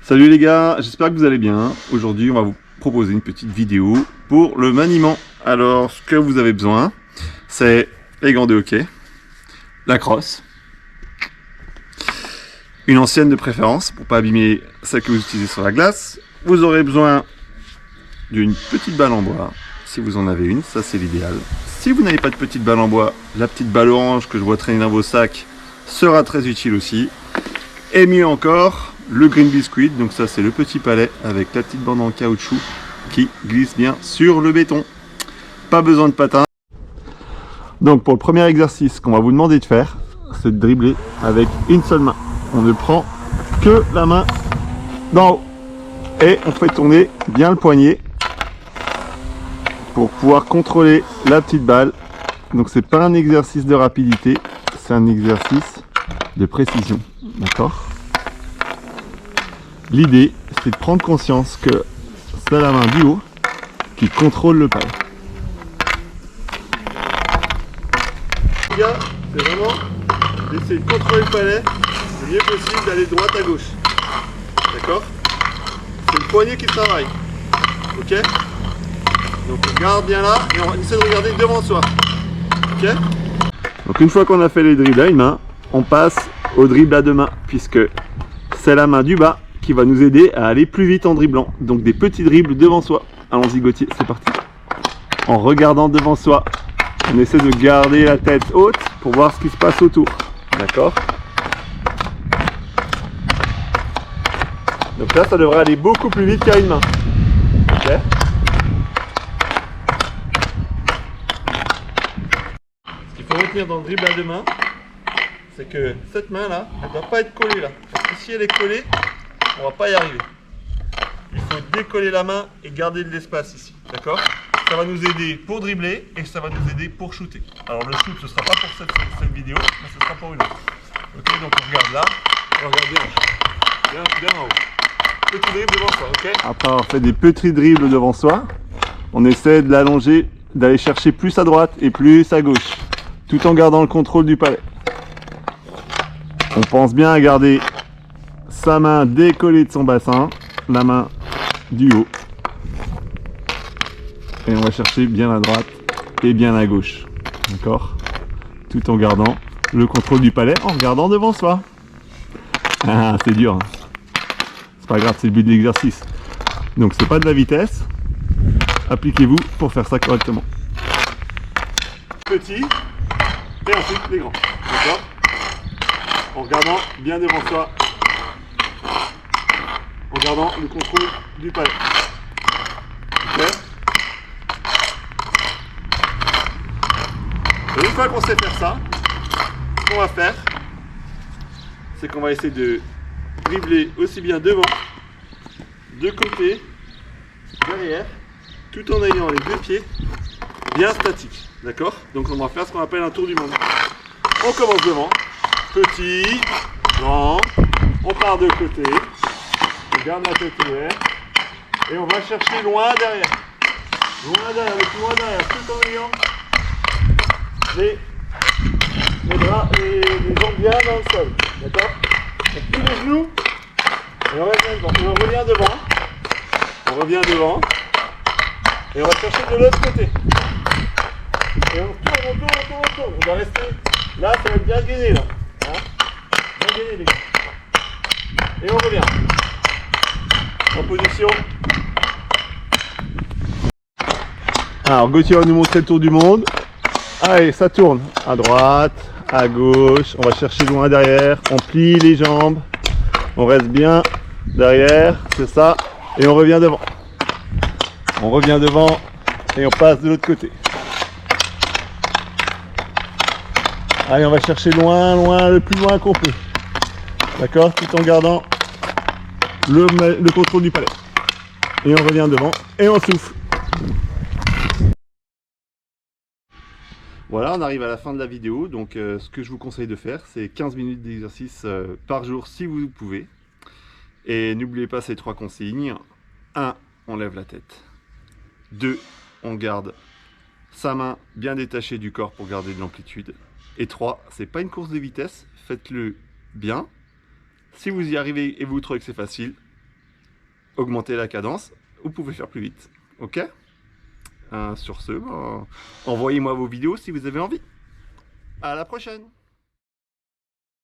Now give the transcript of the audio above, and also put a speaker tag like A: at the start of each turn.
A: Salut les gars, j'espère que vous allez bien. Aujourd'hui, on va vous proposer une petite vidéo pour le maniement. Alors, ce que vous avez besoin, c'est les gants de hockey, la crosse, une ancienne de préférence pour pas abîmer celle que vous utilisez sur la glace. Vous aurez besoin d'une petite balle en bois, si vous en avez une, ça c'est l'idéal. Si vous n'avez pas de petite balle en bois, la petite balle orange que je vois traîner dans vos sacs sera très utile aussi. Et mieux encore, le green biscuit, donc ça c'est le petit palet avec la petite bande en caoutchouc qui glisse bien sur le béton. Pas besoin de patins. Donc pour le premier exercice qu'on va vous demander de faire, c'est de dribbler avec une seule main. On ne prend que la main d'en haut. Et on fait tourner bien le poignet pour pouvoir contrôler la petite balle. Donc c'est pas un exercice de rapidité, c'est un exercice de précision. D'accord ? L'idée, c'est de prendre conscience que c'est la main du haut qui contrôle le palet. Les gars, c'est vraiment d'essayer de contrôler le palet le mieux possible, d'aller de droite à gauche. D'accord ? C'est le poignet qui travaille. Ok ? Donc on regarde bien là et on essaie de regarder devant soi. Ok ? Donc une fois qu'on a fait les dribbles à une main, on passe au dribble à deux mains, puisque c'est la main du bas qui va nous aider à aller plus vite en dribblant. Donc des petits dribbles devant soi. Allons-y Gauthier, c'est parti. En regardant devant soi, on essaie de garder la tête haute pour voir ce qui se passe autour. D'accord ? Donc là, ça devrait aller beaucoup plus vite qu'à une main. Ok ? Ce qu'il faut retenir dans le dribble à deux mains, c'est que cette main là, elle ne doit pas être collée là. Parce que si elle est collée, on ne va pas y arriver. Il faut décoller la main et garder de l'espace ici. D'accord ? Ça va nous aider pour dribbler et ça va nous aider pour shooter. Alors le shoot, ce ne sera pas pour cette vidéo, mais ce sera pour une autre. Ok, donc on regarde là, on regarde bien en haut. Petit dribble devant soi, ok ? Après avoir fait des petits dribbles devant soi, on essaie de l'allonger, d'aller chercher plus à droite et plus à gauche, tout en gardant le contrôle du palet. On pense bien à garder sa main décollée de son bassin, la main du haut. Et on va chercher bien à droite et bien à gauche. D'accord ? Tout en gardant le contrôle du palet, en regardant devant soi. Ah, c'est dur. Hein. C'est pas grave, c'est le but de l'exercice. Donc c'est pas de la vitesse. Appliquez-vous pour faire ça correctement. Petit, et ensuite les grands. D'accord ? En regardant bien devant soi. En gardant le contrôle du palet. Ok ? Et une fois qu'on sait faire ça, ce qu'on va faire, c'est qu'on va essayer de dribbler aussi bien devant, de côté, derrière, tout en ayant les deux pieds bien statiques. D'accord ? Donc on va faire ce qu'on appelle un tour du monde. On commence devant, petit, grand, on part de côté, on garde la tête ouverte et on va chercher loin derrière. Loin derrière, tout en ayant les bras et les jambes bien dans le sol. D'accord ? Donc tous les genoux, et on revient devant. On revient devant. Et on va chercher de l'autre côté. Et on tourne. On doit rester. Là, ça va être bien gainé là. Hein ? Bien gainé les gars. Et on revient. En position. Alors Gauthier va nous montrer le tour du monde. Allez, ça tourne. À droite, à gauche. On va chercher loin derrière. On plie les jambes. On reste bien derrière. C'est ça. Et on revient devant. On revient devant. Et on passe de l'autre côté. Allez, on va chercher loin, le plus loin qu'on peut. D'accord ? Tout en gardant le contrôle du palet. Et on revient devant. Et on souffle. Voilà, on arrive à la fin de la vidéo, donc ce que je vous conseille de faire, c'est 15 minutes d'exercice par jour si vous pouvez. Et n'oubliez pas ces trois consignes. 1. On lève la tête. 2. On garde sa main bien détachée du corps pour garder de l'amplitude. Et 3. C'est pas une course de vitesse, faites-le bien. Si vous y arrivez et vous trouvez que c'est facile, augmenter la cadence, vous pouvez faire plus vite. Ok? Sur ce, envoyez-moi vos vidéos si vous avez envie. À la prochaine!